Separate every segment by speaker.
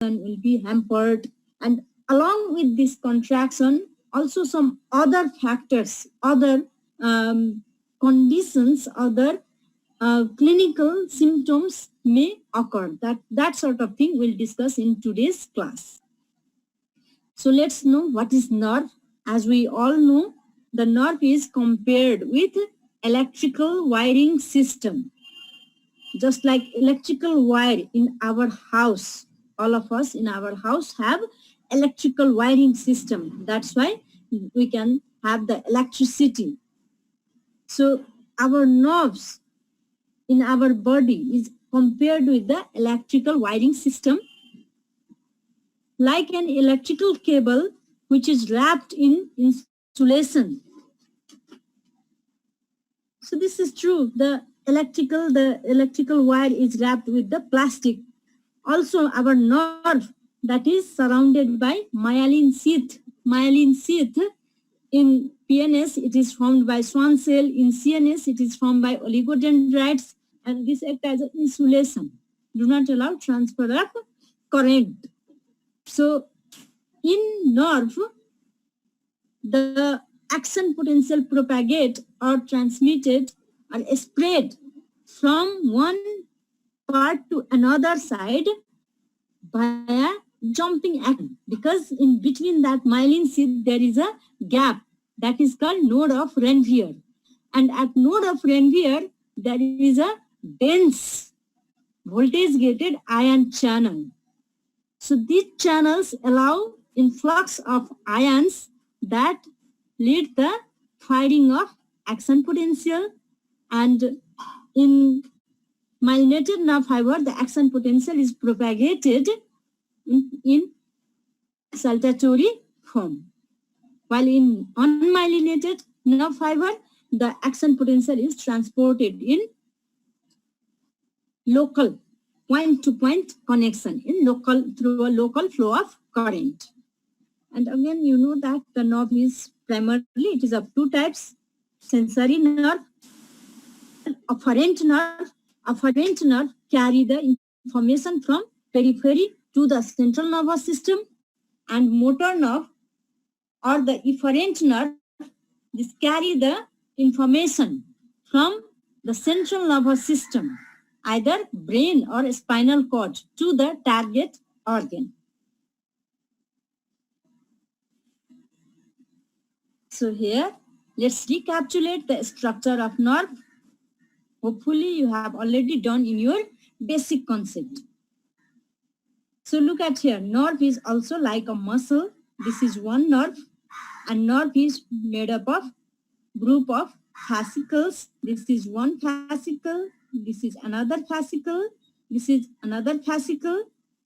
Speaker 1: will be hampered, and along with this contraction, also some other factors, other conditions, other clinical symptoms may occur. That sort of thing we'll discuss in today's class. So let's know what is nerve. As we all know, the nerve is compared with electrical wiring system. Just like electrical wire in our house, all of us in our house have electrical wiring system. That's why we can have the electricity. So our nerves in our body is compared with the electrical wiring system, like an electrical cable which is wrapped in insulation. So this is true. The electrical wire is wrapped with the plastic. Also, our nerve that is surrounded by myelin sheath. Myelin sheath in PNS, it is formed by Schwann cell. In CNS, it is formed by oligodendrites, and this acts as an insulation. Do not allow transfer of current. So, in nerve, the action potential propagate or transmitted or spread from one part to another side via jumping action, because in between that myelin sheath there is a gap that is called node of Ranvier, and at node of Ranvier there is a dense voltage gated ion channel. So these channels allow influx of ions that lead the firing of action potential, and in myelinated nerve fiber, the action potential is propagated in saltatory form. While in unmyelinated nerve fiber, the action potential is transported in local point-to-point connection, in through a local flow of current. And again, you know that the nerve is primarily, it is of two types: sensory nerve, afferent nerve. Afferent nerve carry the information from periphery to the central nervous system, and motor nerve or the efferent nerve, this carry the information from the central nervous system, either brain or spinal cord, to the target organ. So here, let's recapitulate the structure of nerve. Hopefully you have already done in your basic concept. So look at here, nerve is also like a muscle. This is one nerve, and nerve is made up of group of fascicles. This is one fascicle, this is another fascicle, this is another fascicle,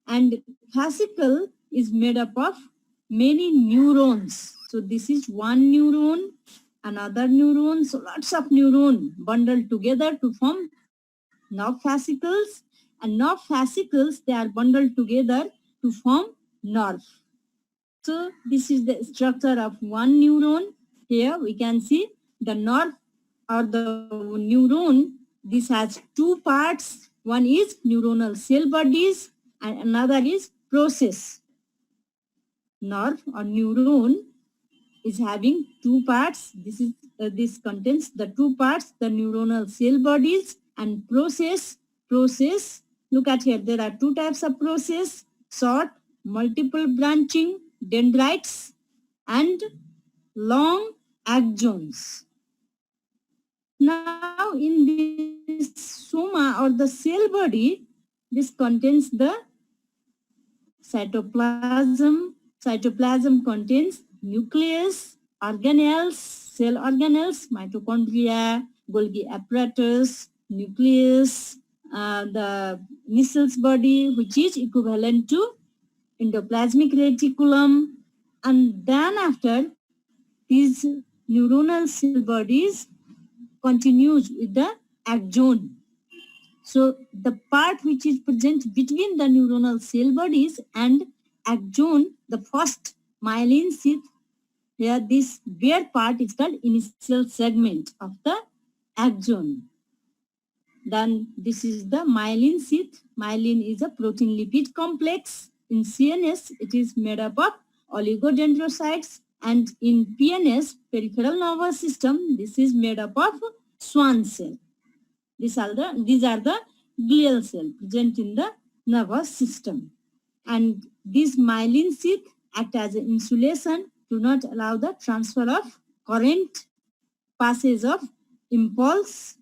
Speaker 1: and fascicle is made up of many neurons. So this is one neuron, another neuron, so lots of neurons bundled together to form nerve fascicles, and nerve fascicles, they are bundled together to form nerve. So this is the structure of one neuron. Here we can see the nerve or the neuron. This has two parts. One is neuronal cell bodies and another is process. Nerve or neuron is having two parts. This contains the two parts, the neuronal cell bodies and process. Process, look at here, there are two types of process: short, multiple branching dendrites, and long axons. Now in this soma or the cell body, this contains the cytoplasm. Cytoplasm contains nucleus, organelles, cell organelles, mitochondria, Golgi apparatus, nucleus, the Nissel's body, which is equivalent to endoplasmic reticulum, and then after these neuronal cell bodies continues with the axon. So the part which is present between the neuronal cell bodies and axon, the first myelin sheath, here this bare part is called initial segment of the axon. Then this is the myelin sheath. Myelin is a protein lipid complex. in CNS, it is made up of oligodendrocytes, and in PNS, peripheral nervous system, this is made up of Schwann cell. These are the glial cells present in the nervous system. And these myelin sheath act as an insulation to not allow the transfer of current, passage of impulse.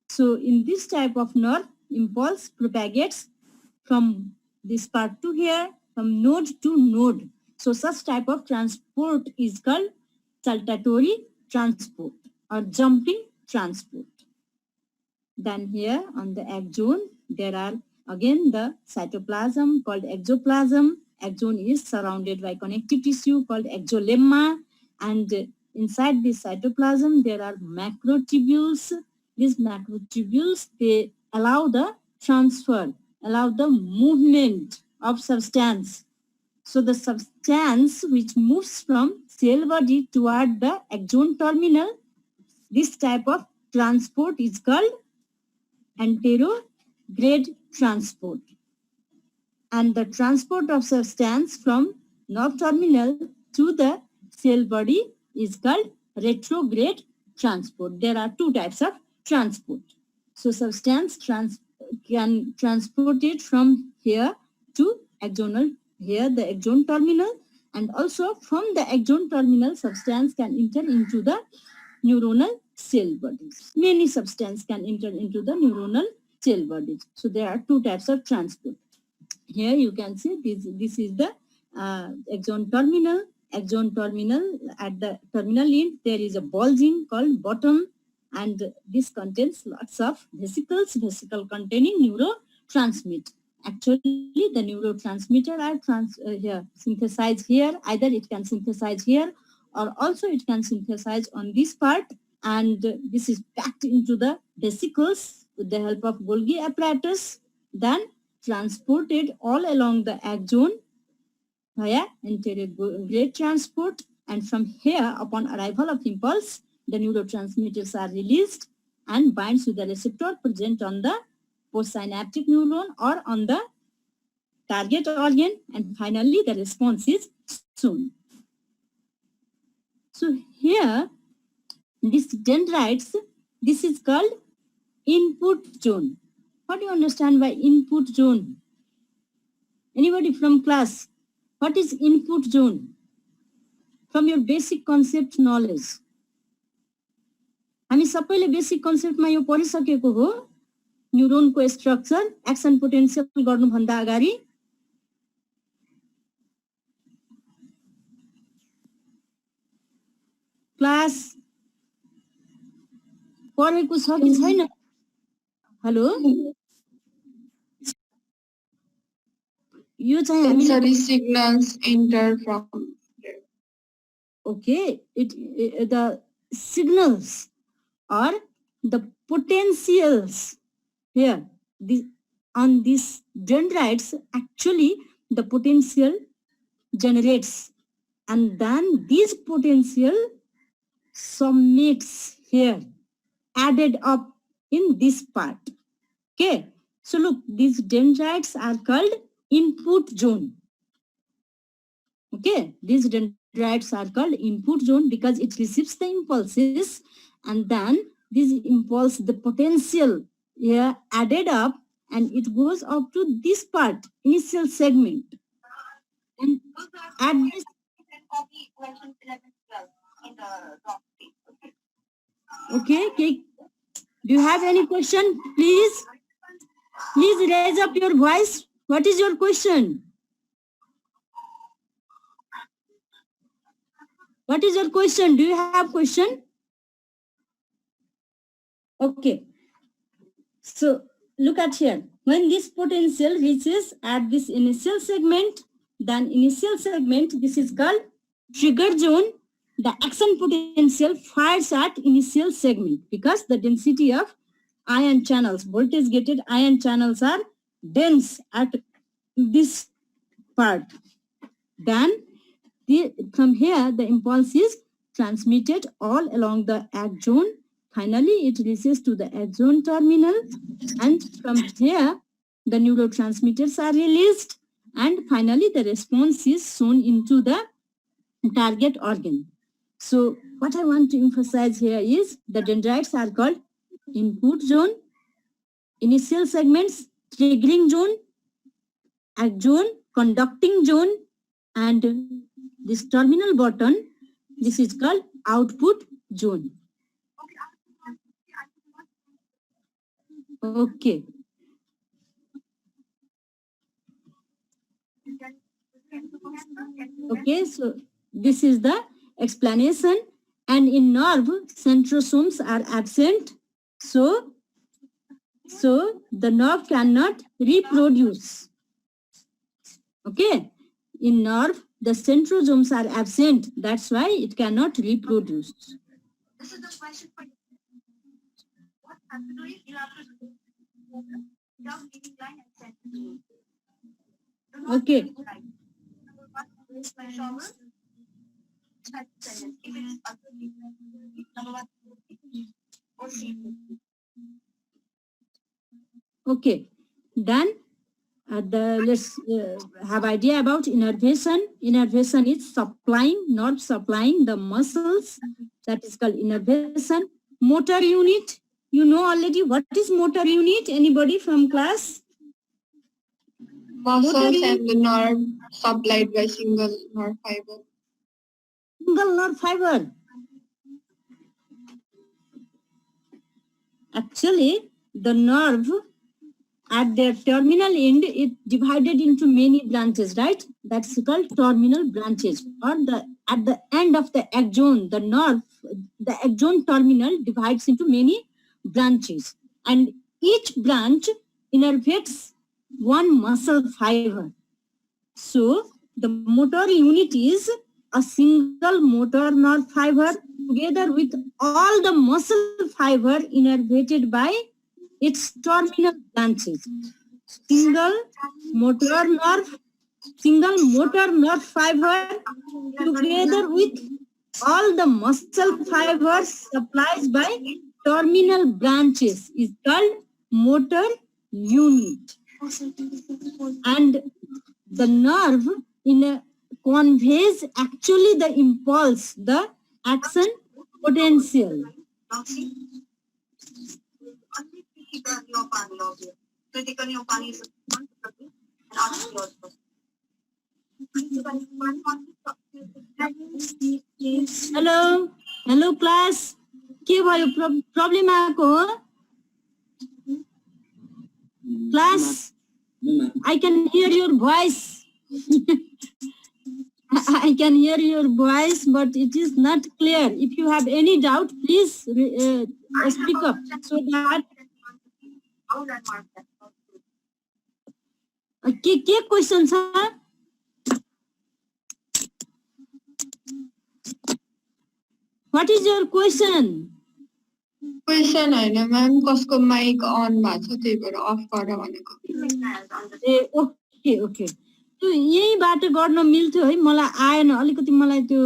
Speaker 1: So in this type of nerve, impulse propagates from this part to here, from node to node. So such type of transport is called saltatory transport or jumping transport. Then here on the axon, there are again the cytoplasm called exoplasm. Axon is surrounded by connective tissue called exolemma, and inside this cytoplasm there are macrotubules. These macrotubules, they allow the transfer, allow the movement of substance. So the substance which moves from cell body toward the axon terminal, this type of transport is called anterograde transport. And the transport of substance from nerve terminal to the cell body is called retrograde transport. There are two types of transport. So substance can transport it from here to axonal, here the axon terminal, and also from the axon terminal substance can enter into the neuronal cell bodies. Many substances can enter into the neuronal cell bodies. So there are two types of transport. Here you can see this is the axon terminal. Axon terminal, at the terminal end there is a bulging called bottom, and this contains lots of vesicles, vesicle containing neurotransmitter. Actually the neurotransmitter are here synthesized here. Either it can synthesize here or also it can synthesize on this part, and this is packed into the vesicles with the help of Golgi apparatus, then transported all along the axon via anterograde transport, and from here upon arrival of impulse the neurotransmitters are released and binds with the receptor present on the postsynaptic neuron or on the target organ, and finally the response is shown. So here, this dendrites, this is called input zone. What do you understand by input zone? Anybody from class? What is input zone? From your basic concept knowledge. हामी सबैले basic कन्सेप्टमा यो पढिसकेको हो, न्यूरोनको structure, action potential गर्नुभन्दा अगाडि। Class पढेको छ कि छैन? Hello, यो चाहिँ
Speaker 2: sensory signals enter from there.
Speaker 1: Okay, the signals or the potentials here on these dendrites, actually the potential generates, and then this potential submits here, added up in this part. Okay, so look, these dendrites are called input zone. Okay, these dendrites are called input zone because it receives the impulses, and then this impulse, the potential here added up, and it goes up to this part, initial segment. And at this, okay, do you have any question? Please raise up your voice. What is your question? What is your question? Do you have question? Okay. So look at here. When this potential reaches at this initial segment, then initial segment, this is called trigger zone. The action potential fires at initial segment because the density of ion channels, voltage gated ion channels are dense at this part. Then from here, the impulse is transmitted all along the axon. Finally, it reaches to the axon terminal, and from here, the neurotransmitters are released, and finally the response is shown into the target organ. So what I want to emphasize here is the dendrites are called input zone, initial segments, triggering zone, axon, conducting zone, and this terminal button, this is called output zone. Okay. Okay, so this is the explanation. And in nerve, centrosomes are absent. So the nerve cannot reproduce. Okay. In nerve, the centrosomes are absent. That's why it cannot reproduce.
Speaker 3: This is the question for you. What have to do is you have to without leaving line and sentence. Do not
Speaker 1: Okay.
Speaker 3: leave line. Number one is by shower. Type sentence. If it is ugly, number one or sheep.
Speaker 1: Okay. Then let's have idea about innervation. Innervation is supplying, nerve supplying the muscles. That is called innervation. Motor unit. You know already what is motor unit? Anybody from class?
Speaker 2: Muscles and the nerve supplied by single nerve fiber.
Speaker 1: Single nerve fiber. Actually, the nerve at their terminal end, it divided into many branches, right? That's called terminal branches. Or at the end of the axon, the nerve, the axon terminal divides into many branches. And each branch innervates one muscle fiber. So the motor unit is a single motor nerve fiber together with all the muscle fiber innervated by its terminal branches. Single motor nerve fiber together with all the muscle fibers supplied by terminal branches is called motor unit. And the nerve conveys actually the impulse, the action potential. Hello class. के भयो problem आएको हो class? I can hear your voice. I can hear your voice, but it is not clear. If you have any doubt, please speak up so that. के question छ? What is your question?
Speaker 2: Question हैन ma'am कसको mic अन भएको छ त्यही भएर of गर भनेको
Speaker 1: ए ओके ओके त्यो यहीबाट गर्न मिल्थ्यो है मलाई आएन अलिकति मलाई त्यो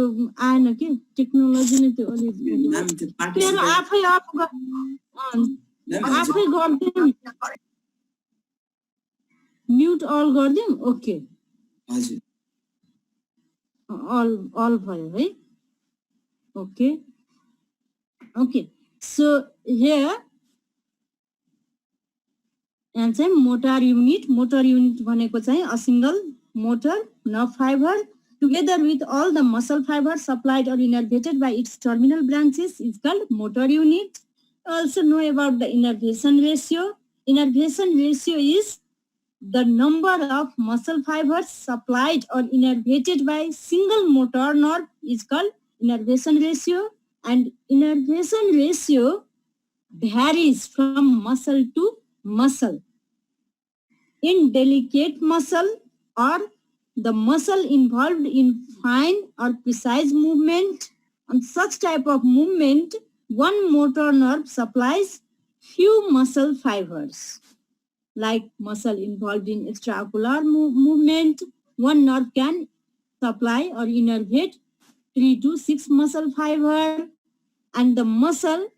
Speaker 1: आएन के टेक्नोलोजी नै त्यो अलि मेरो आफै अफ आफै गर्दियौ म्युट अल गर्दियौ ओके
Speaker 4: हजुर
Speaker 1: अल भयो है ओके ओके सो हियर यहाँ चाहिँ मोटर युनिट भनेको चाहिँ a single motor nerve fiber together with all the muscle fibers supplied or innervated by its terminal branches is called motor unit. Also know about the innervation ratio. Innervation ratio is the number of muscle fibers supplied or innervated by single motor nerve is called innervation ratio, and innervation ratio varies from muscle to muscle. In delicate muscle or the muscle involved in fine or precise movement, on such type of movement, one motor nerve supplies few muscle fibers. Like muscle involved in extraocular movement, one nerve can supply or innervate 3 to 6 muscle fiber, and the muscle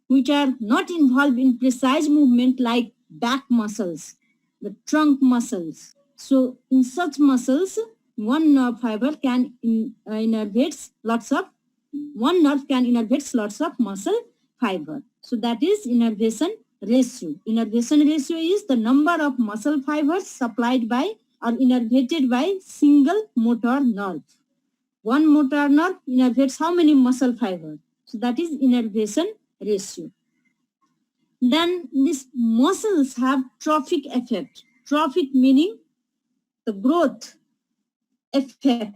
Speaker 1: which are not involved in precise movement like back muscles, the trunk muscles, So in such muscles, one nerve fiber can innervates lots of muscle fiber. So that is innervation ratio. Innervation ratio is the number of muscle fibers supplied by or innervated by single motor nerve. One motor nerve innervates how many muscle fibers? So that is innervation ratio. Then these muscles have trophic effect. Trophic meaning the growth effect.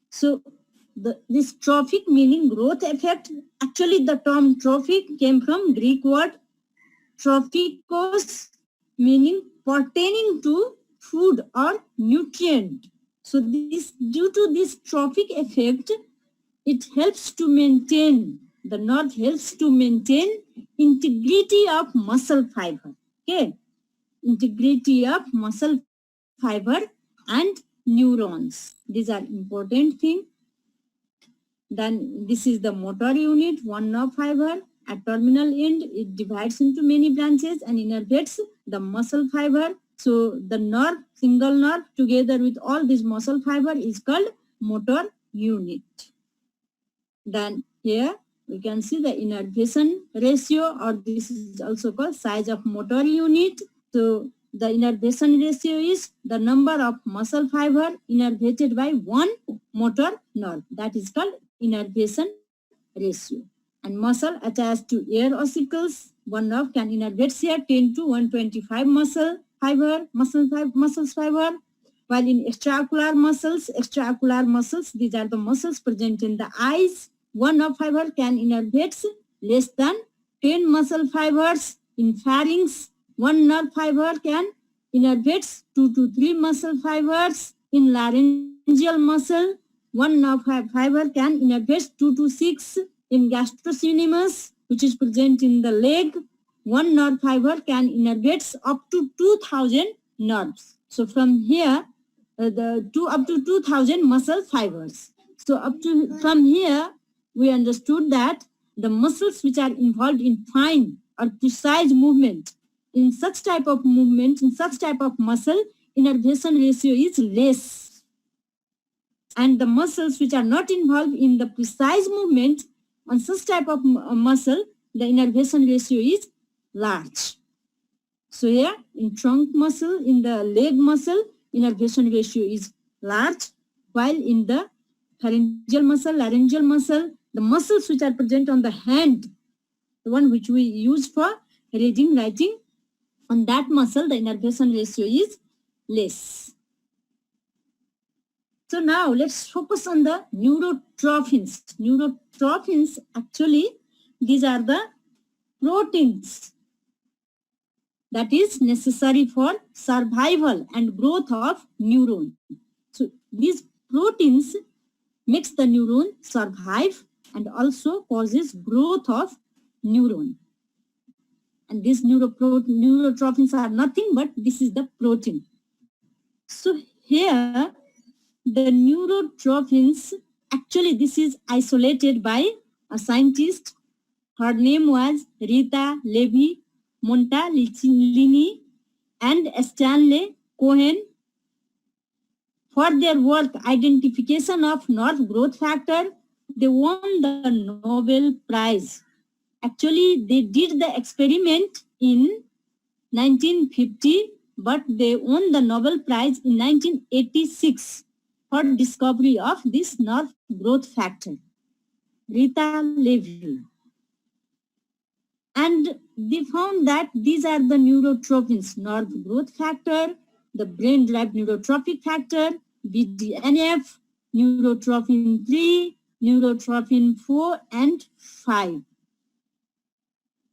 Speaker 1: So this trophic meaning growth effect, actually the term trophic came from Greek word trophikos, meaning pertaining to food or nutrient. So this, due to this trophic effect, it helps to maintain, the nerve helps to maintain integrity of muscle fiber. Okay, integrity of muscle fiber and neurons. These are important things. Then this is the motor unit, one nerve fiber. At terminal end, it divides into many branches and innervates the muscle fiber. So the nerve, single nerve, together with all this muscle fiber is called motor unit. Then here we can see the innervation ratio, or this is also called size of motor unit. So the innervation ratio is the number of muscle fiber innervated by one motor nerve. That is called innervation ratio. And muscle attached to air ossicles, one nerve can innervate here 10 to 125 muscle fiber. While in extraocular muscles, these are the muscles present in the eyes. One nerve fiber can innervate less than 10 muscle fibers. In pharynx, one nerve fiber can innervate 2 to 3 muscle fibers. In laryngeal muscle, one nerve fiber can innervate 2 to 6. In gastrocnemius, which is present in the leg, one nerve fiber can innervate up to 2,000 nerves. So from here, up to 2,000 muscle fibers. So from here, we understood that the muscles which are involved in fine or precise movement, in such type of movement, in such type of muscle, innervation ratio is less. And the muscles which are not involved in the precise movement, on such type of muscle, the innervation ratio is large. So here in trunk muscle, in the leg muscle, innervation ratio is large, while in the pharyngeal muscle, laryngeal muscle, the muscles which are present on the hand, the one which we use for reading, writing, on that muscle, the innervation ratio is less. So now let's focus on the neurotrophins. Neurotrophins, actually, these are the proteins that is necessary for survival and growth of neuron. So these proteins makes the neuron survive and also causes growth of neuron. And these neurotrophins are nothing but this is the protein. So here, the neurotrophins, actually this is isolated by a scientist. Her name was Rita Levi-Montalcini and Stanley Cohen. For their work, identification of nerve growth factor, they won the Nobel Prize. Actually, they did the experiment in 1950, but they won the Nobel Prize in 1986 for discovery of this nerve growth factor, Rita Levi. And they found that these are the neurotrophins: nerve growth factor, the brain-derived neurotrophic factor, BDNF, neurotrophin 3, neurotrophin 4, and 5.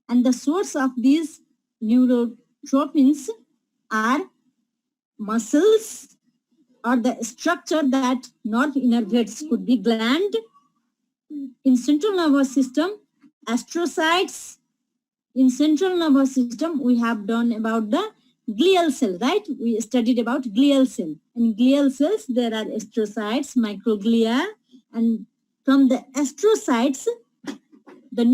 Speaker 1: And the source of these neurotrophins are muscles or the structure that nerve innervates. Could be gland. In central nervous system, astrocytes. In central nervous system, we have done about the glial cell, right? We studied about glial cell. In glial cells, there are astrocytes, microglia, and from the astrocytes, the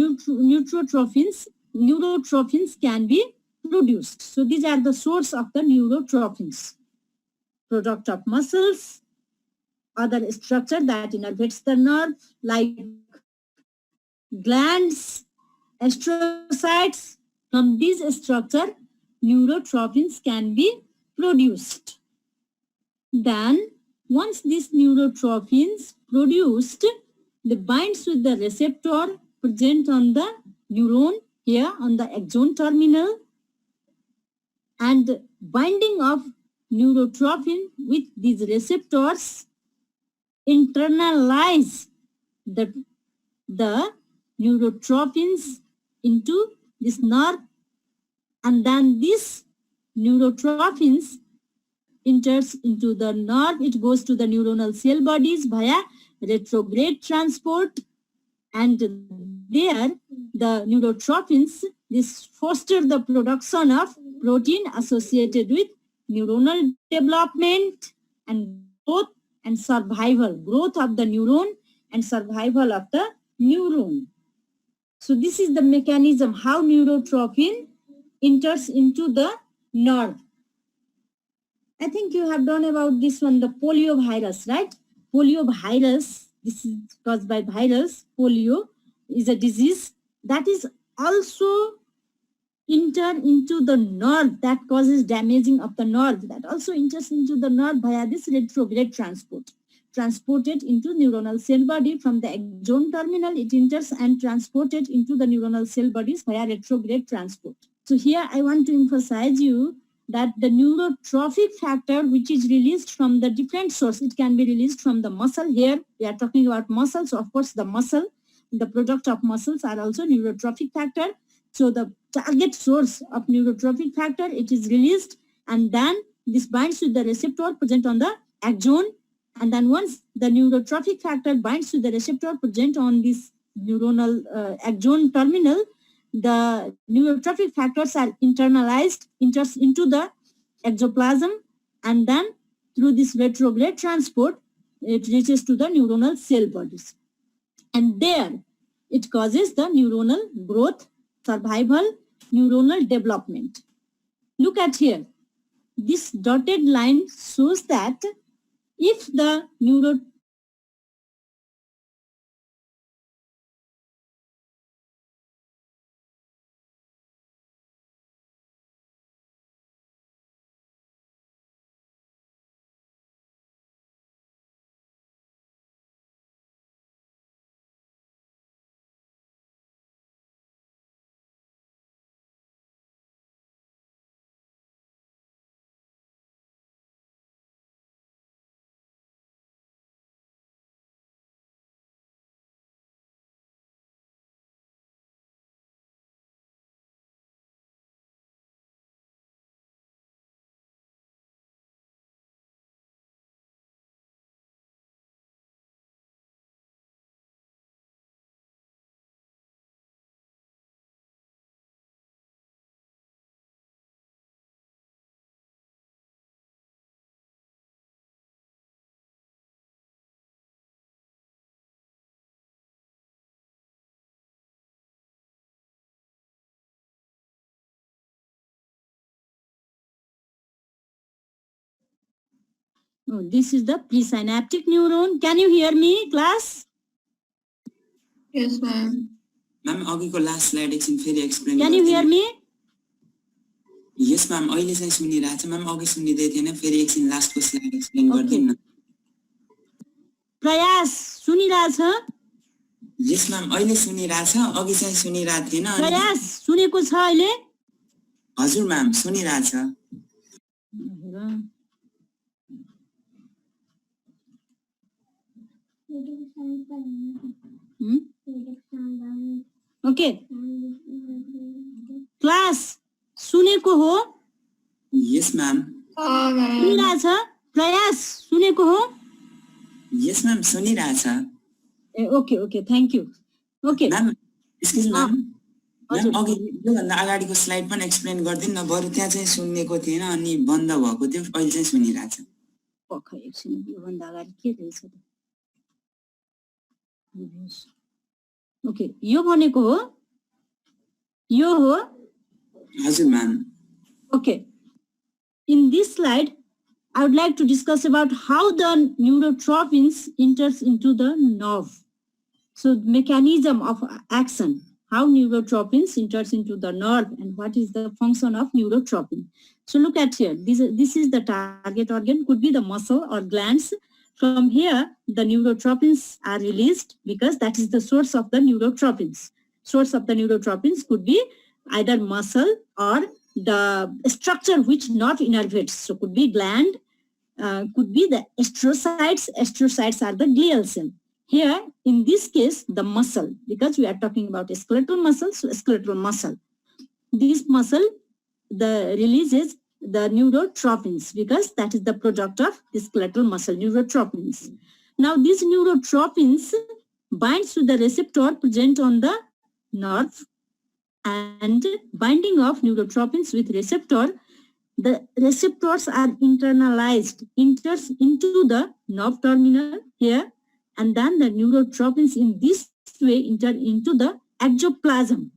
Speaker 1: neurotrophins can be produced. So these are the source of the neurotrophins. Product of muscles, other structure that innervates the nerve like glands, astrocytes. From this structure, neurotrophins can be produced. Then, once these neurotrophins produced, they binds with the receptor present on the neuron here on the axon terminal, and binding of neurotrophin with these receptors internalize the neurotrophins into this nerve, and then this neurotrophins enters into the nerve. It goes to the neuronal cell bodies via retrograde transport, and there the neurotrophins this foster the production of protein associated with neuronal development and growth and survival, growth of the neuron and survival of the neuron. So this is the mechanism how neurotrophin enters into the nerve. I think you have done about this one, the poliovirus, right? Poliovirus, this is caused by virus. Polio is a disease that is also enter into the nerve, that causes damaging of the nerve, that also enters into the nerve via this retrograde transport. Transported into neuronal cell body from the axon terminal, it enters and transported into the neuronal cell bodies via retrograde transport. So here I want to emphasize you that the neurotrophic factor which is released from the different source, it can be released from the muscle. Here we are talking about muscles. So of course the muscle, the product of muscles are also neurotrophic factor. So the target source of neurotrophic factor, it is released, and then this binds to the receptor present on the axon, and then once the neurotrophic factor binds to the receptor present on this neuronal axon terminal, the neurotrophic factors are internalized, enters into the exoplasm, and then through this retrograde transport, it reaches to the neuronal cell bodies. And there, it causes the neuronal growth, survival, neuronal development. Look at here. This dotted line shows that if the this is the presynaptic neuron. Can you hear me, class?
Speaker 2: Yes, ma'am.
Speaker 4: Ma'am, अघिको last slide एकछिन फेरि explain
Speaker 1: Can you hear me?
Speaker 4: Yes ma'am, अहिले चाहिँ सुनिरहेको छ ma'am, अघि सुनिदै थिएन, फेरि एकछिन लास्टको स्लाइड एक्सप्लेन गर्दिन न।
Speaker 1: प्रयास सुनिरहेछ?
Speaker 4: यस मैम, अहिले सुनिरहेको छ, अघि चाहिँ सुनिरहेको थिएन।
Speaker 1: प्रयास सुनेको छ अहिले?
Speaker 4: हजुर मैम, सुनिरहेको छ।
Speaker 1: ओके क्लास सुनेको हो?
Speaker 4: Yes ma'am.
Speaker 1: सुनिरहेछ? प्रयास सुनेको हो?
Speaker 4: यस मैम, सुनिरहेछ।
Speaker 1: ए okay okay thank you. Okay
Speaker 4: ma'am, excuse ma'am, ma'am अघि योभन्दा अगाडिको स्लाइड पनि एक्सप्लेन गर्दिन न, बरु त्यहाँ चाहिँ सुनेको थिएन अनि बन्द भएको थियो, अहिले चाहिँ सुनिरहेछ।
Speaker 1: पक्का एकछिन, योभन्दा अगाडि के रहेछ त? ओके यो भनेको हो? यो हो?
Speaker 4: हजुर ma'am.
Speaker 1: Okay. In this slide, I would like to discuss about how the neurotrophins enters into the nerve. So mechanism of action, how neurotrophins enters into the nerve and what is the function of neurotrophin. So look at here, this is the target organ, could be the muscle or glands. From here, the neurotrophins are released because that is the source of the neurotrophins. Source of the neurotrophins could be either muscle or the structure which nerve innervates. So could be gland, could be the astrocytes. Astrocytes are the glial cell. Here, in this case, the muscle, because we are talking about a skeletal muscle, so skeletal muscle. This muscle, the releases the neurotrophins because that is the product of the skeletal muscle, neurotrophins. Now, these neurotrophins binds to the receptor present on the nerve, and binding of neurotrophins with receptor, the receptors are internalized, enters into the nerve terminal here, and then the neurotrophins in this way enter into the exoplasm.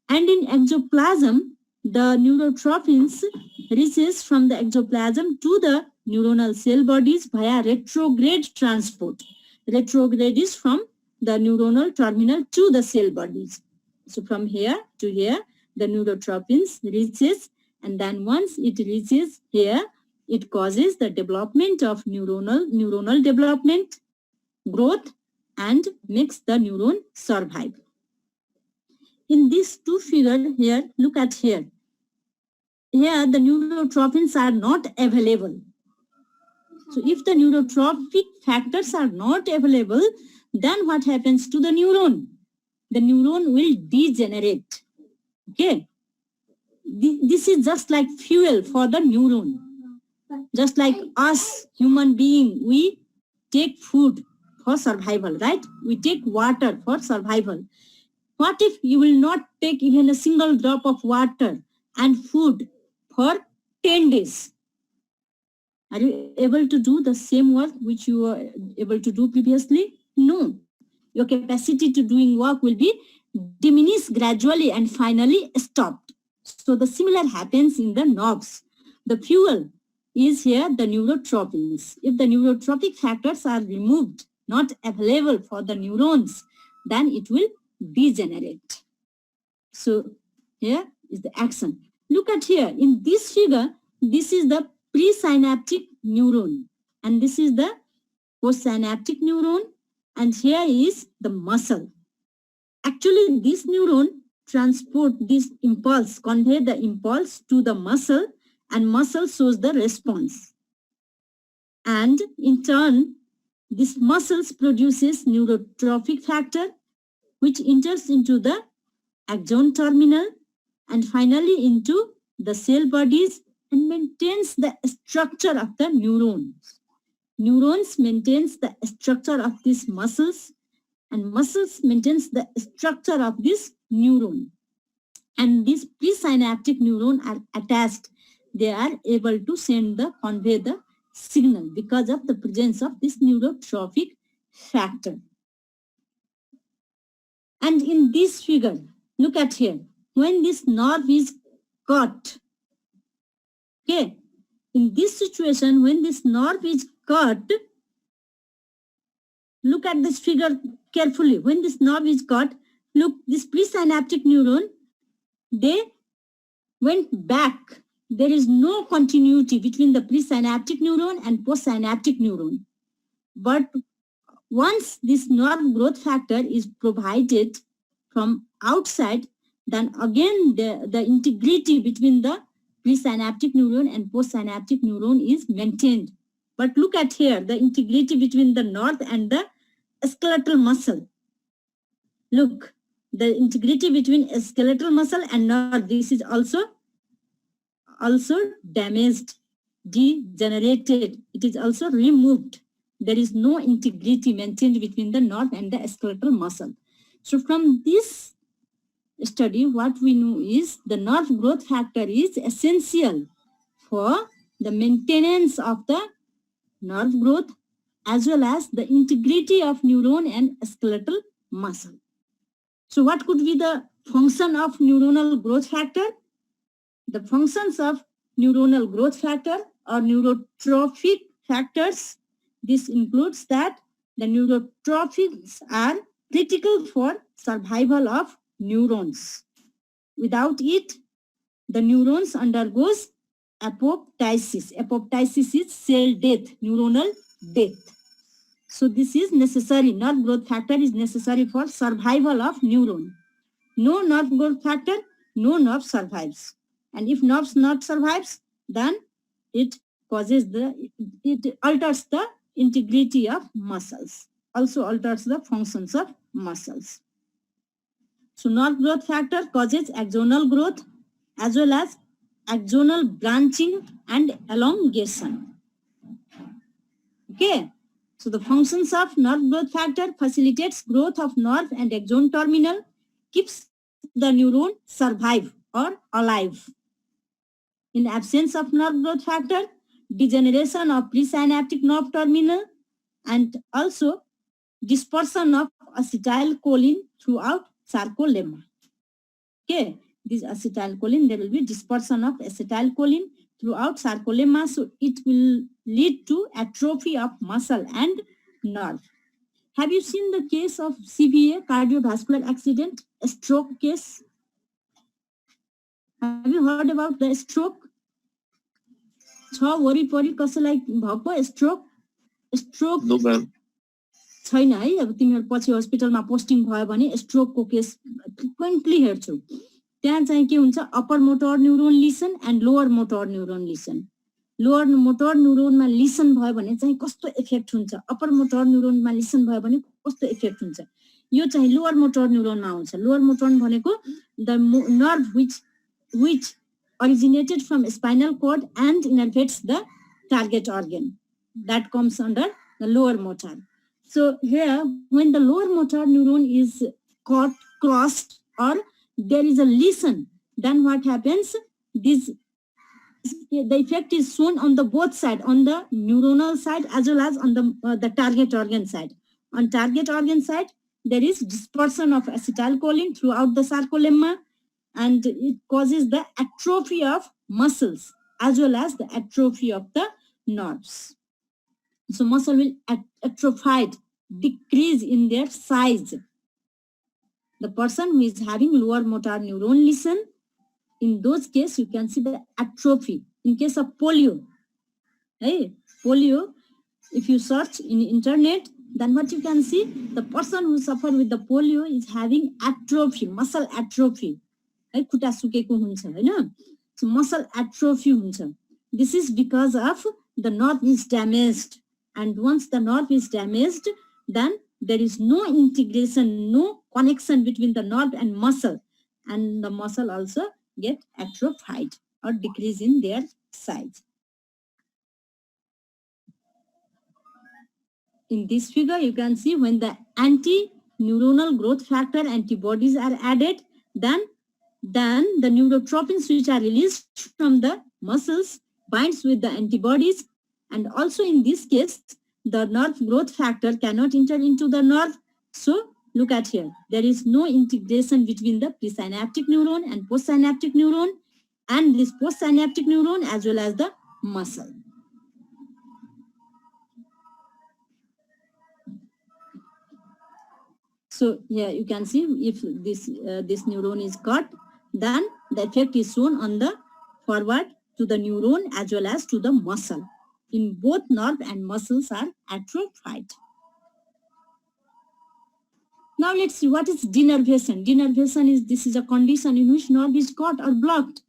Speaker 1: And in exoplasm, the neurotrophins reaches from the exoplasm to the neuronal cell bodies via retrograde transport. Retrograde is from the neuronal terminal to the cell bodies. So from here to here, the neurotrophins reaches, and then once it reaches here, it causes the development of neuronal development, growth, and makes the neuron survive. In these two figures here, look at here. Here the neurotrophins are not available. So if the neurotrophic factors are not available, then what happens to the neuron? The neuron will degenerate. Okay. This is just like fuel for the neuron. Just like us, human being, we take food for survival, right? We take water for survival. What if you will not take even a single drop of water and food for 10 days? Are you able to do the same work which you were able to do previously? No. Your capacity to doing work will be diminished gradually and finally stopped. So the similar happens in the nerves. The fuel is here the neurotrophins. If the neurotrophic factors are removed, not available for the neurons, then it will degenerate. So here is the action. Look at here. In this figure, this is the presynaptic neuron and this is the postsynaptic neuron, and here is the muscle. Actually, this neuron transport this impulse, convey the impulse to the muscle, and muscle shows the response. And in turn, this muscles produces neurotrophic factor, which enters into the axon terminal and finally into the cell bodies and maintains the structure of the neurons. Neurons maintains the structure of these muscles, and muscles maintains the structure of this neuron. And these presynaptic neurons are attached. They are able to convey the signal because of the presence of this neurotrophic factor. And in this figure, look at here, when this nerve is cut, okay, in this situation, when this nerve is cut, look at this figure carefully. When this nerve is cut, look, this presynaptic neuron, they went back. There is no continuity between the presynaptic neuron and postsynaptic neuron. But once this nerve growth factor is provided from outside, then again the integrity between the presynaptic neuron and postsynaptic neuron is maintained. But look at here, the integrity between the nerve and the skeletal muscle. Look, the integrity between a skeletal muscle and nerve, this is also damaged, degenerated. It is also removed. There is no integrity maintained between the nerve and the skeletal muscle. So from this study, what we know is the nerve growth factor is essential for the maintenance of the nerve growth as well as the integrity of neuron and skeletal muscle. So what could be the function of neuronal growth factor? The functions of neuronal growth factor or neurotrophic factors. This includes that the neurotrophics are critical for survival of neurons. Without it, the neurons undergoes apoptosis. Apoptosis is cell death, neuronal death. So this is necessary. Nerve growth factor is necessary for survival of neuron. No nerve growth factor, no nerve survives. And if nerves not survives, then it alters the integrity of muscles, also alters the functions of muscles. So nerve growth factor causes axonal growth as well as axonal branching and elongation. Okay. So the functions of nerve growth factor facilitates growth of nerve and axon terminal, keeps the neuron survive or alive. In absence of nerve growth factor, degeneration of presynaptic nerve terminal and also dispersion of acetylcholine throughout sarcolemma. Okay, this acetylcholine, there will be dispersion of acetylcholine throughout sarcolemma, so it will lead to atrophy of muscle and nerve. Have you seen the case of CVA, cardiovascular accident, a stroke case? Have you heard about the stroke? वरिपरि कसैलाई भएको stroke छैन है। अब तिमीहरू पछि हस्पिटलमा posting भयो भने स्ट्रोकको केस फ्रिक्वेन्टली हेर्छु। त्यहाँ चाहिँ के हुन्छ, upper motor neuron lesion and lower motor neuron lesion. Lower motor न्युरोनमा लिसन भयो भने चाहिँ कस्तो इफेक्ट हुन्छ, अप्पर मोटर न्युरोनमा लिसन भयो भने कस्तो इफेक्ट हुन्छ, यो चाहिँ लोअर मोटर न्युरोनमा आउँछ। लोअर मोटर भनेको the nerve which originated from spinal cord and innervates the target organ, that comes under the lower motor. So here, when the lower motor neuron is crossed or there is a lesion, then what happens? The effect is shown on the both side, on the neuronal side as well as on the target organ side. On target organ side, there is dispersion of acetylcholine throughout the sarcolemma, and it causes the atrophy of muscles as well as the atrophy of the nerves. So muscle will atrophied, decrease in their size. The person who is having lower motor neuron lesion, in those cases you can see the atrophy. In case of polio, hey, polio, if you search in internet, then what you can see, the person who suffer with the polio is having atrophy, muscle atrophy. खुट्टा सुकेको हुन्छ हैन, so muscle atrophy हुन्छ. This is because of the nerve is damaged, and once the nerve is damaged, then there is no integration, no connection between the nerve and muscle, and the muscle also get atrophied or decrease in their size. In this figure you can see when the anti-neuronal growth factor antibodies are added, then the neurotropins which are released from the muscles binds with the antibodies, and also in this case the nerve growth factor cannot enter into the nerve. So look at here, there is no integration between the presynaptic neuron and postsynaptic neuron, and this postsynaptic neuron as well as the muscle. So here you can see if this neuron is cut, then the effect is shown on the forward to the neuron as well as to the muscle. In both nerve and muscles are atrophied. Now let's see what is denervation. Denervation is a condition in which nerve is cut or blocked.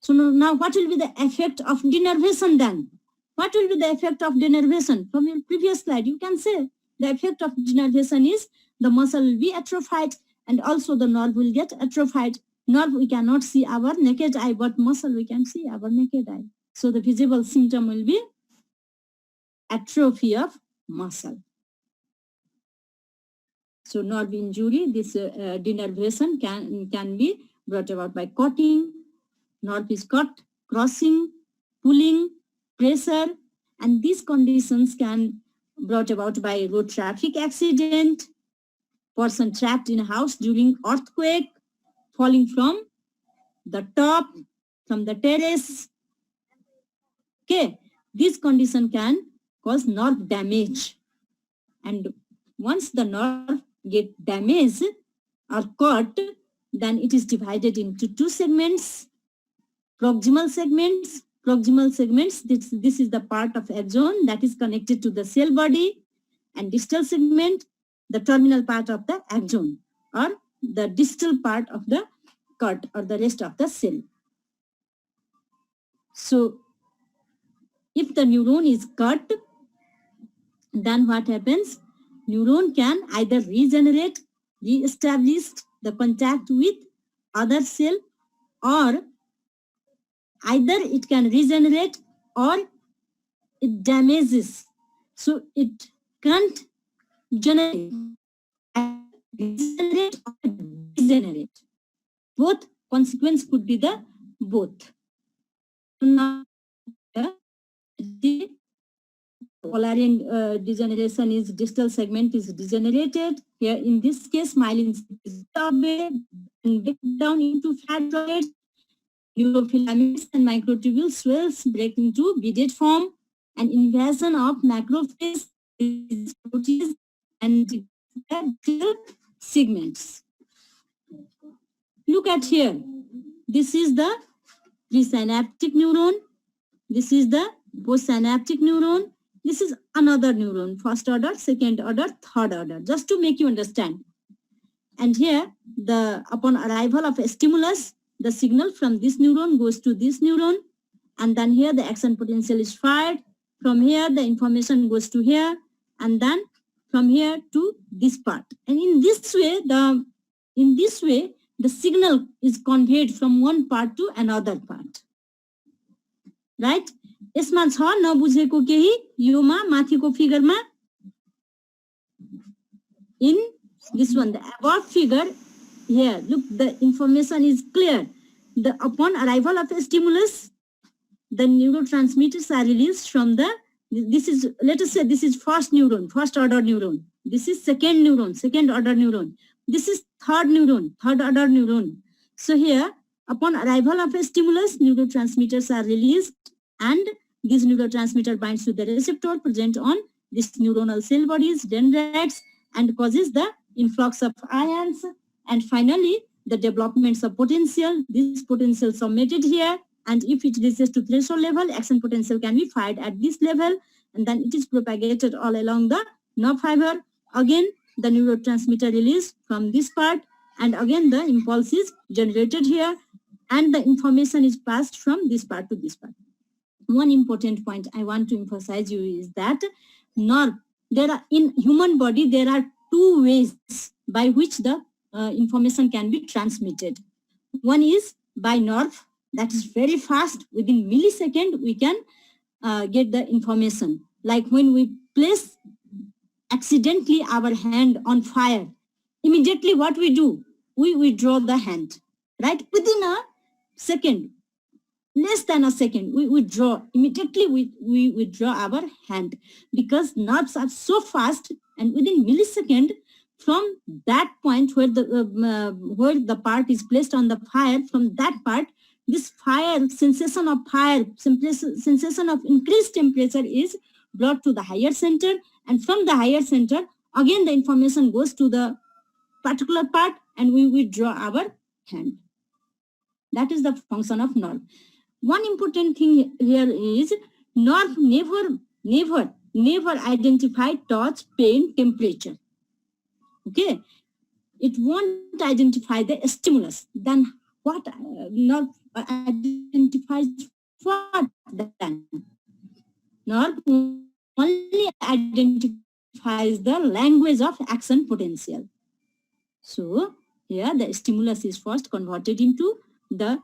Speaker 1: So now what will be the effect of denervation then? What will be the effect of denervation? From your previous slide you can say the effect of denervation is the muscle will be atrophied and also the nerve will get atrophied. Nerve we cannot see our naked eye, but muscle we can see our naked eye. So the visible symptom will be atrophy of muscle. So nerve injury, this denervation can be brought about by cutting. Nerve is cut, crossing, pulling, pressure, and these conditions can brought about by road traffic accident, person trapped in a house during earthquake, falling from the top, from the terrace, Okay, this condition can cause nerve damage, and once the nerve get damaged or cut, then it is divided into two segments. Proximal segments. This is the part of axon that is connected to the cell body, and distal segment, the terminal part of the axon, or the distal part of the cut or the rest of the cell. So if the neuron is cut, then what happens? Neuron can either regenerate, re-establish the contact with other cell, or either it can regenerate or it damages. So it can't generate, regenerate or degenerate. Both consequence could be the both. Now, the Olarian degeneration is distal segment is degenerated. Here in this case, myelin is away and break down into fat droplets. Neurofilaments and microtubule swells break into beaded form, and invasion of macrophage proteins and segments. Look at here. This is the presynaptic neuron. This is the postsynaptic neuron. This is another neuron, first order, second order, third order, just to make you understand. And here, upon arrival of a stimulus, the signal from this neuron goes to this neuron, and then here the axon potential is fired. From here, the information goes to here, and then from here to this part. And in this way, the signal is conveyed from one part to another part. Right? यसमा छ नबुझेको केही Yoma माथिको फिगरमा. In this one, the above figure, here, look, the information is clear. Upon arrival of a stimulus, the neurotransmitters are released from let us say this is first neuron, first order neuron. This is second neuron, second order neuron. This is third neuron, third order neuron. So here, upon arrival of a stimulus, neurotransmitters are released, and this neurotransmitter binds to the receptor present on this neuronal cell bodies, dendrites, and causes the influx of ions, and finally the developments of potential. This potential submitted here, and if it reaches to threshold level, axon potential can be fired at this level, and then it is propagated all along the nerve fiber. Again, the neurotransmitter released from this part, and again the impulse is generated here, and the information is passed from this part to this part. One important point I want to emphasize you is that nerve, in human body, there are two ways by which the information can be transmitted. One is by nerve, that is very fast, within millisecond we can get the information. Like when we place accidentally our hand on fire, immediately what we do? We withdraw the hand, right? Within a second, less than a second, we withdraw. Immediately we withdraw our hand, because nerves are so fast, and within millisecond from that point where the part is placed on the fire, from that part, this fire, sensation of fire, sensation of increased temperature is brought to the higher center, and from the higher center, again the information goes to the particular part, and we withdraw our hand. That is the function of nerve. One important thing here is nerve never identify touch, pain, temperature. Okay, it won't identify the stimulus. Then what nerve identifies what then? Nerve only identifies the language of axon potential. So here the stimulus is first converted into the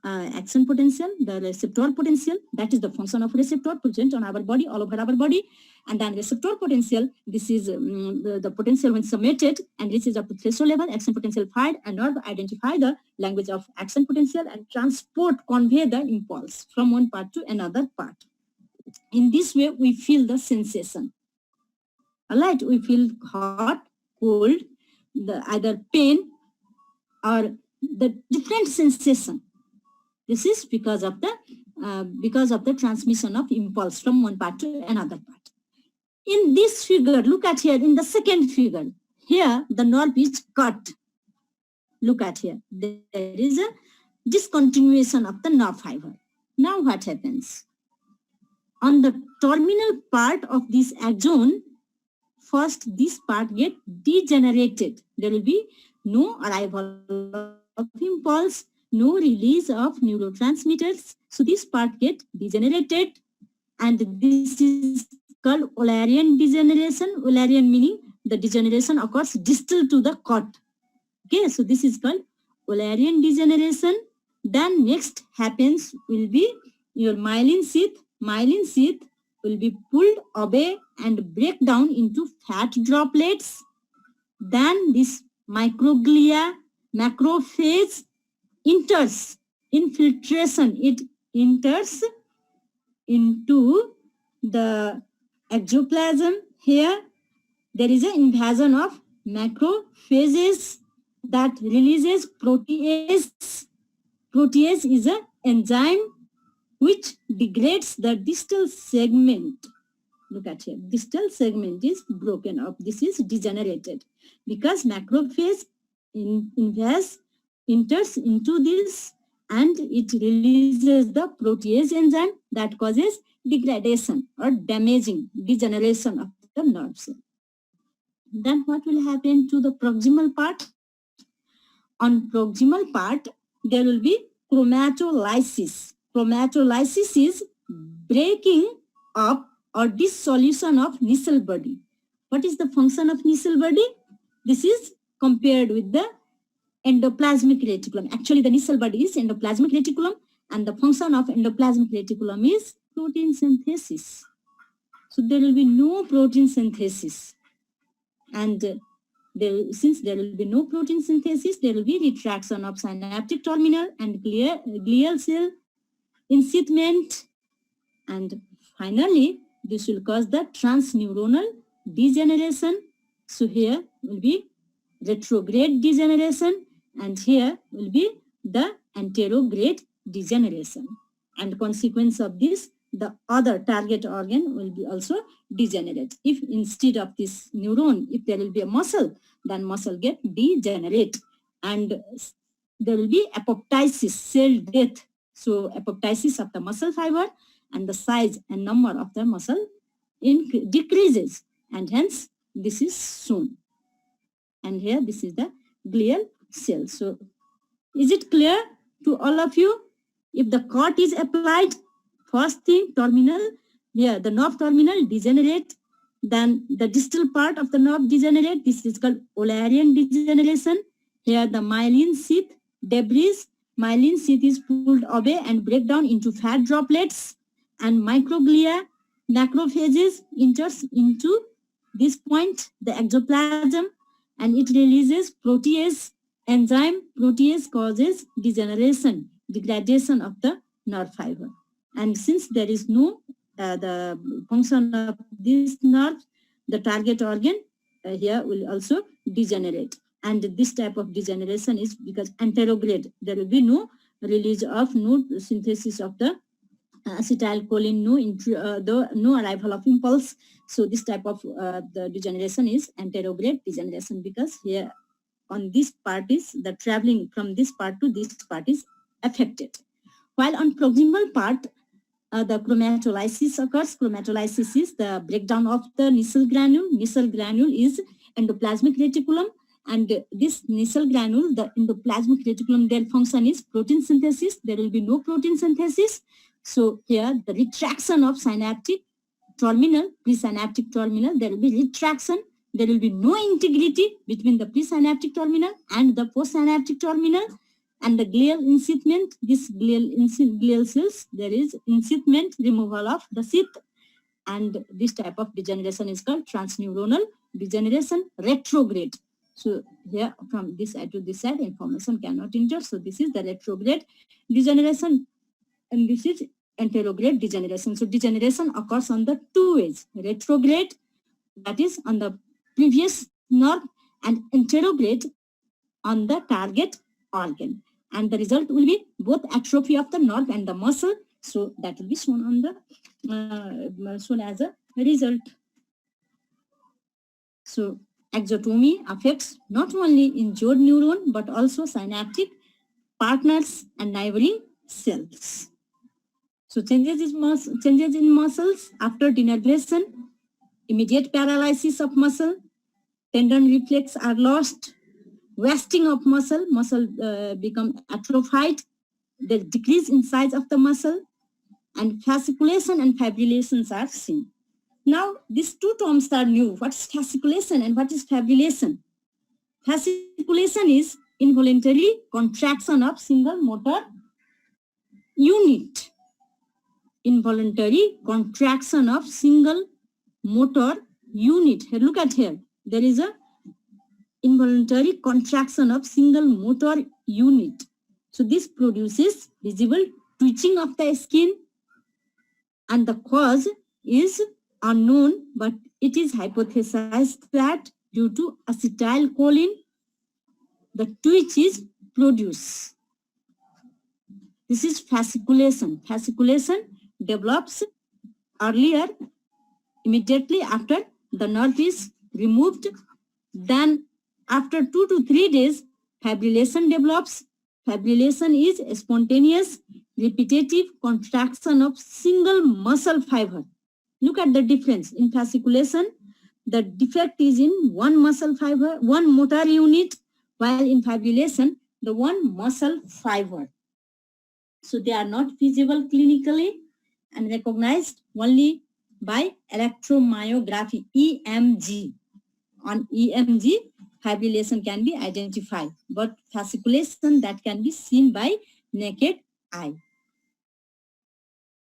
Speaker 1: axon potential, the receptor potential. That is the function of receptor present on our body, all over our body. And then receptor potential, this is the potential when submitted and reaches up to threshold level, axon potential fired, and nerve identify the language of axon potential and convey the impulse from one part to another part. In this way, we feel the sensation. All right, we feel hot, cold, either pain or the different sensation. This is because of the because of the transmission of impulse from one part to another part. In this figure, look at here, in the second figure, here the nerve is cut. Look at here, there is a discontinuation of the nerve fiber. Now what happens? On the terminal part of this axon, first this part get degenerated. There will be no arrival of impulse, no release of neurotransmitters. So this part get degenerated, and this is called Olarian degeneration. Olarian meaning the degeneration occurs distal to the cut. Okay, so this is called Olarian degeneration. Then next happens will be your myelin sheath. Myelin sheath will be pulled away and break down into fat droplets. Then this microglia, macrophage enters, infiltration, it enters into the exoplasm. Here there is an invasion of macrophages that releases protease. Protease is an enzyme which degrades the distal segment. Look at here, distal segment is broken up. This is degenerated because macrophage enters into this and it releases the protease enzyme that causes degradation or damaging, degeneration of the nerve cell. Then what will happen to the proximal part? On proximal part, there will be chromatolysis. Chromatolysis is breaking up or dissolution of Nissl body. What is the function of Nissl body? This is compared with the endoplasmic reticulum. Actually, the Nissl body is endoplasmic reticulum, and the function of endoplasmic reticulum is protein synthesis. So there will be no protein synthesis. And since there will be no protein synthesis, there will be retraction of synaptic terminal and glial cell enshithment. And finally, this will cause the transneuronal degeneration. So here will be retrograde degeneration, and here will be the anterograde degeneration. And consequence of this, the other target organ will be also degenerate. If instead of this neuron, if there will be a muscle, then muscle get degenerate, and there will be apoptosis, cell death. So apoptosis of the muscle fiber, and the size and number of the muscle decreases, and hence this is shown. And here this is the glial cell. So is it clear to all of you? If the cut is applied, first thing, terminal, here the nerve terminal degenerate, then the distal part of the nerve degenerate. This is called Olarian degeneration. Here the myelin sheath debris, myelin sheath is pulled away and break down into fat droplets, and microglia, macrophages enters into this point, the exoplasm, and it releases protease enzyme. Protease causes degeneration, degradation of the nerve fiber. And since there is no the function of this nerve, the target organ here will also degenerate. And this type of degeneration is because anterograde, there will be no release of, no synthesis of the acetylcholine, no arrival of impulse. So this type of the degeneration is anterograde degeneration, because here on this part is the traveling from this part to this part is affected. While on proximal part, the chromatolysis occurs. Chromatolysis is the breakdown of the Nissl granule. Nissl granule is endoplasmic reticulum, and this Nissl granule, the endoplasmic reticulum, their function is protein synthesis. There will be no protein synthesis. So here the retraction of synaptic terminal, presynaptic terminal, there will be retraction. There will be no integrity between the presynaptic terminal and the postsynaptic terminal. And the glial enshithment, this glial cells, there is enshithment, removal of the sheath, and this type of degeneration is called transneuronal degeneration, retrograde. So here from this side to this side, information cannot enter. So this is the retrograde degeneration, and this is anterograde degeneration. So degeneration occurs on the two ways: retrograde, that is on the previous nerve, and anterograde on the target organ. And the result will be both atrophy of the nerve and the muscle. So that will be shown on the shown as a result. So exotomy affects not only injured neuron but also synaptic partners and neighboring cells. So changes in muscles after denervation, immediate paralysis of muscle, tendon reflex are lost, wasting of muscle become atrophied, the decrease in size of the muscle, and fasciculation and fibrillations are seen. Now, these two terms are new. What is fasciculation and what is fibrillation? Fasciculation is involuntary contraction of single motor unit. Involuntary contraction of single motor unit. Here, look at here. There is a involuntary contraction of single motor unit. So this produces visible twitching of the skin, and the cause is unknown, but it is hypothesized that due to acetylcholine, the twitch is produced. This is fasciculation. Fasciculation develops earlier, immediately after the nerve is removed. Then after 2 to 3 days, fibrillation develops. Fibrillation is a spontaneous, repetitive contraction of single muscle fiber. Look at the difference. In fasciculation, the defect is in one muscle fiber, one motor unit, while in fibrillation, the one muscle fiber. So they are not visible clinically and recognized only by electromyography, EMG. On EMG, fibrillation can be identified, but fasciculation that can be seen by naked eye.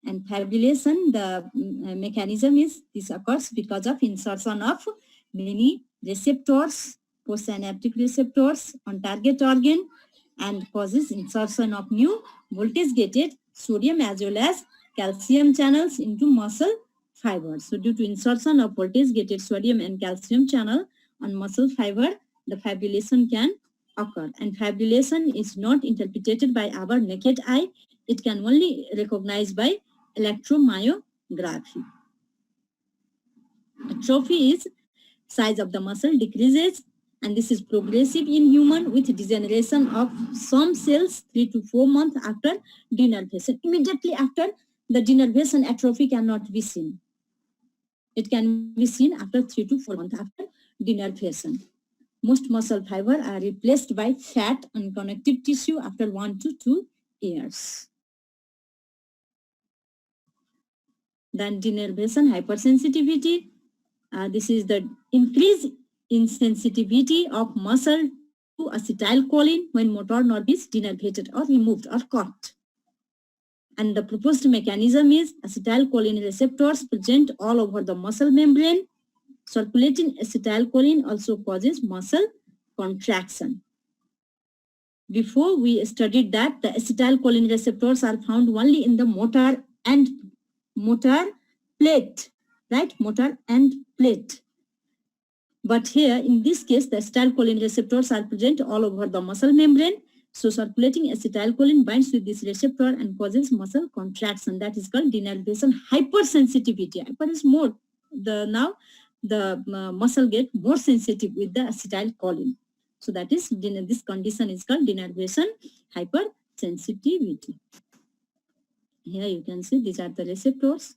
Speaker 1: And fibrillation, the mechanism is this occurs because of insertion of many receptors, postsynaptic receptors on target organ, and causes insertion of new voltage-gated sodium as well as calcium channels into muscle fibers. So due to insertion of voltage-gated sodium and calcium channel on muscle fiber, the fibrillation can occur. And fibrillation is not interpreted by our naked eye. It can only recognize by electromyography. Atrophy is size of the muscle decreases, and this is progressive in human with degeneration of some cells 3 to 4 months after denervation. Immediately after the denervation, atrophy cannot be seen. It can be seen after 3 to 4 months after denervation. Most muscle fiber are replaced by fat and connective tissue after 1 to 2 years. Then denervation hypersensitivity. This is the increase in sensitivity of muscle to acetylcholine when motor nerve is denervated or removed or cut. And the proposed mechanism is acetylcholine receptors present all over the muscle membrane. Circulating acetylcholine also causes muscle contraction. Before we studied that the acetylcholine receptors are found only in the motor and motor plate, right? Motor and plate. But here, in this case, the acetylcholine receptors are present all over the muscle membrane. So circulating acetylcholine binds with this receptor and causes muscle contraction. That is called denervation hypersensitivity. Hyper is more. Now the muscle get more sensitive with the acetylcholine. So that is, this condition is called denervation hypersensitivity. Here you can see these are the receptors.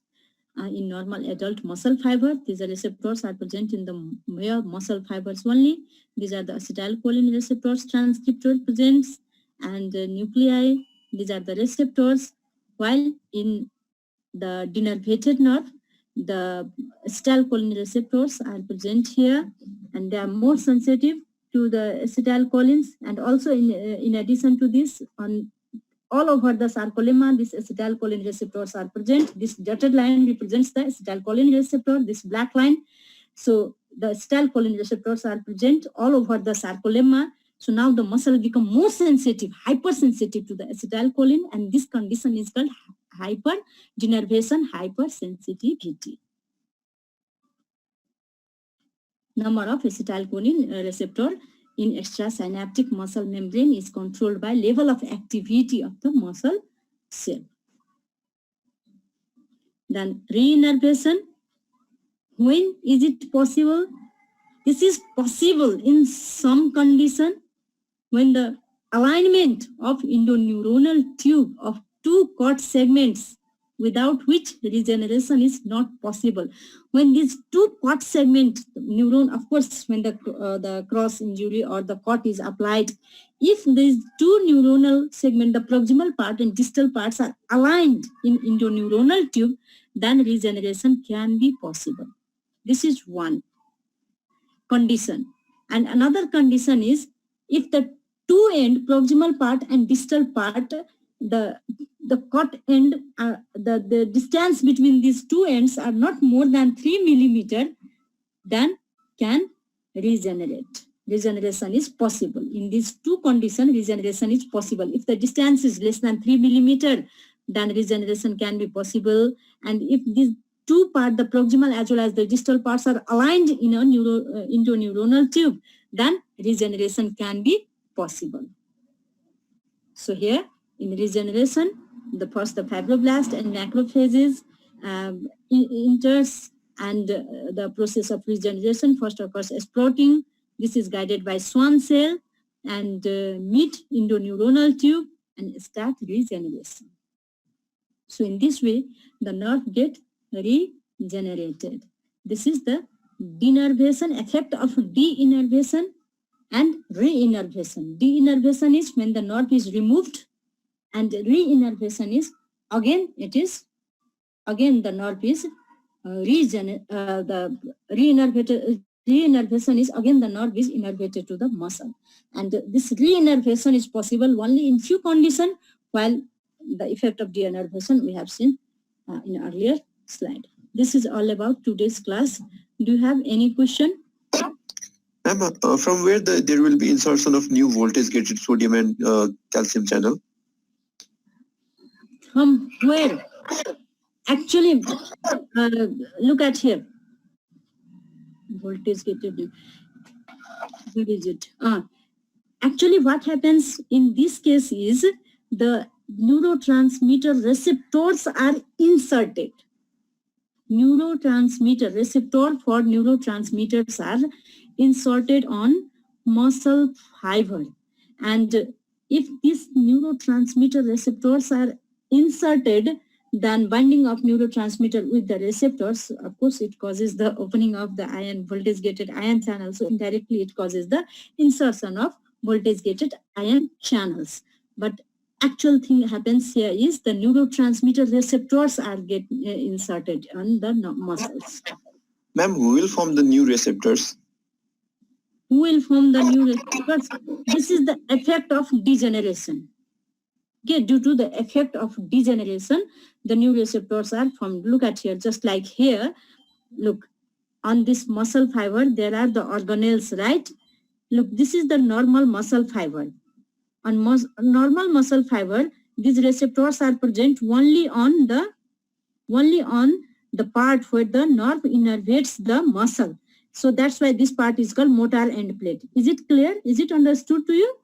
Speaker 1: In normal adult muscle fiber, these are receptors are present in the mere muscle fibers only. These are the acetylcholine receptors, transcriptor presents, and nuclei. These are the receptors. While in the denervated nerve, the acetylcholine receptors are present here, and they are more sensitive to the acetylcholines. And also in addition to this, on all over the sarcolemma, these acetylcholine receptors are present. This dotted line represents the acetylcholine receptor, this black line. So the acetylcholine receptors are present all over the sarcolemma. So now the muscle become more sensitive, hypersensitive to the acetylcholine, and this condition is called hyperdenervation hypersensitivity. Number of acetylcholine receptor in extrasynaptic muscle membrane is controlled by level of activity of the muscle cell. Then reinnervation. When is it possible? This is possible in some condition when the alignment of endoneuronal tube of two cord segments without which regeneration is not possible. When these two cord segment neuron, of course, when the cross injury or the cord is applied, if these two neuronal segment, the proximal part and distal parts are aligned in endoneuronal tube, then regeneration can be possible. This is one condition. And another condition is if the two end, proximal part and distal part, the cut end, the distance between these two ends are not more than 3 millimeter, then can regenerate. Regeneration is possible. In these two conditions, regeneration is possible. If the distance is less than 3 millimeter, then regeneration can be possible. And if these two parts, the proximal as well as the distal parts, are aligned in a endoneuronal tube, then regeneration can be possible. So here in regeneration, the fibroblast and macrophages enters, and the process of regeneration first occurs as sprouting. This is guided by Schwann cell and meet endoneuronal tube and start regeneration. So in this way, the nerve get regenerated. This is the denervation, effect of deinnervation and reinnervation. Deinnervation is when the nerve is removed, and reinnervation is again the nerve is the reinnervation is again the nerve is innervated to the muscle. And this reinnervation is possible only in few conditions, while the effect of deinnervation we have seen in earlier slide. This is all about today's class. Do you have any question?
Speaker 5: Ma'am, from where there will be insertion of new voltage gated sodium and calcium channel?
Speaker 1: From where? Actually, look at here. Voltage gated. Where is it? Actually, what happens in this case is the neurotransmitter receptors are inserted. Receptor for neurotransmitters are inserted on muscle fiber. And if these neurotransmitter receptors are inserted, then binding of neurotransmitter with the receptors, of course, it causes the opening of the voltage gated ion channel. So indirectly, it causes the insertion of voltage gated ion channels. But actual thing happens here is the neurotransmitter receptors are inserted on the muscles.
Speaker 5: Ma'am, who will form the new receptors?
Speaker 1: Who will form the new receptors? This is the effect of degeneration. Okay, due to the effect of degeneration, the new receptors are formed. Look at here, just like here. Look, on this muscle fiber, there are the organelles, right? Look, this is the normal muscle fiber. On normal muscle fiber, these receptors are present only on the part where the nerve innervates the muscle. So that's why this part is called motor end plate. Is it clear? Is it understood to you?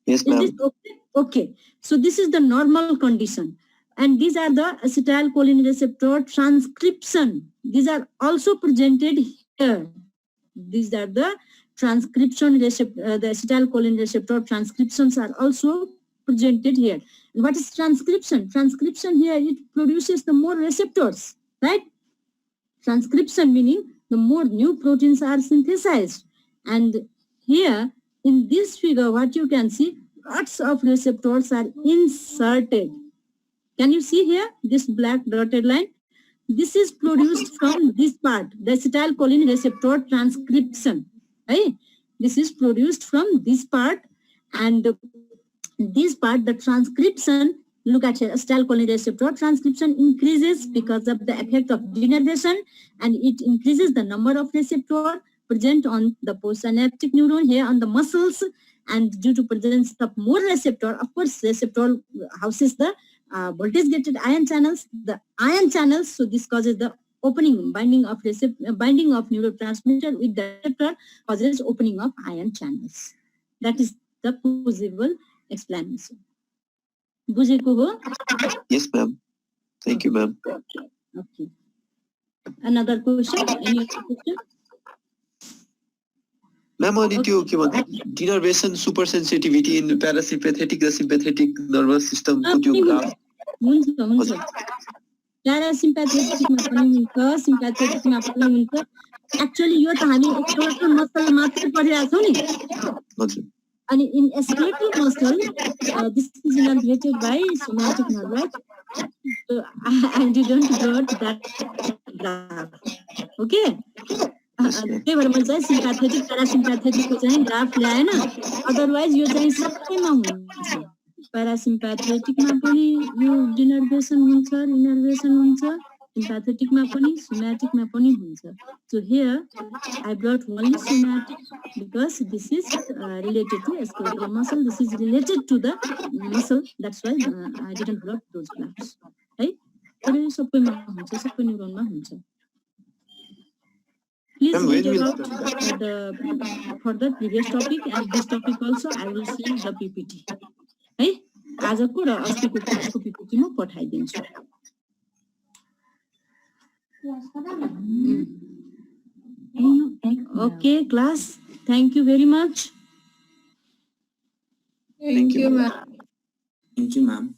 Speaker 5: Yes, ma'am.
Speaker 1: Is it okay? Okay. So this is the normal condition. And these are the acetylcholine receptor transcription. These are also presented here. These are the transcription receptor, the acetylcholine receptor transcriptions are also presented here. And what is transcription? Transcription here, it produces the more receptors, right? Transcription meaning the more new proteins are synthesized. And here in this figure, what you can see, lots of receptors are inserted. Can you see here this black dotted line? This is produced from this part, the acetylcholine receptor transcription. Right? This is produced from this part, and this part, the transcription, look at here, acetylcholine receptor transcription increases because of the effect of denervation, and it increases the number of receptors present on the postsynaptic neuron here on the muscles, and due to presence of more receptor, of course, receptor houses the voltage gated ion channels, so this causes the opening, binding of neurotransmitter with the receptor causes opening of ion channels. That is the possible explanation. Bujheko ho?
Speaker 5: Yes, ma'am. Thank you, ma'am.
Speaker 1: Okay. Another question? Any other question?
Speaker 5: Ma'am, अनि त्यो के भन्छ denervation super sensitivity in parasympathetic raw sympathetic nervous system को त्यो graph
Speaker 1: हुन्छ हुन्छ प्यारासिम्प्याथेटिकमा पनि हुन्छ सिम्प्याथेटिकमा पनि हुन्छ एक्चुअली यो त हामी स्केलेटल मसल मात्र पढिरहेको छौं नि
Speaker 5: हजुर
Speaker 1: अनि in skeletal muscle this is innervated by somatic nerve right so I didn't got that graph okay त्यही भएर मैले चाहिँ सिम्प्याथेटिक प्यारासिम्प्याथेटिकको चाहिँ ग्राफ ल्याएन अदरवाइज यो चाहिँ सबैमा हुन्छ प्यारासिम्प्याथेटिकमा पनि यो डिनर्भेसन हुन्छ इनर्भेसन हुन्छ सिम्प्याथेटिकमा पनि सोमैटिकमा पनि हुन्छ so here I brought only somatic because this is related to skeletal muscle this is related to the muscle that's why I didn't brought those graphs है तर सबैमा हुन्छ सबै न्युरोनमा हुन्छ please read about for the previous topic and this topic also I will send the PPT है आजको र अस्तिको क्लासको PPT म पठाइदिन्छु Okay class thank you very much
Speaker 2: Thank you, ma'am.
Speaker 4: Thank you, ma'am.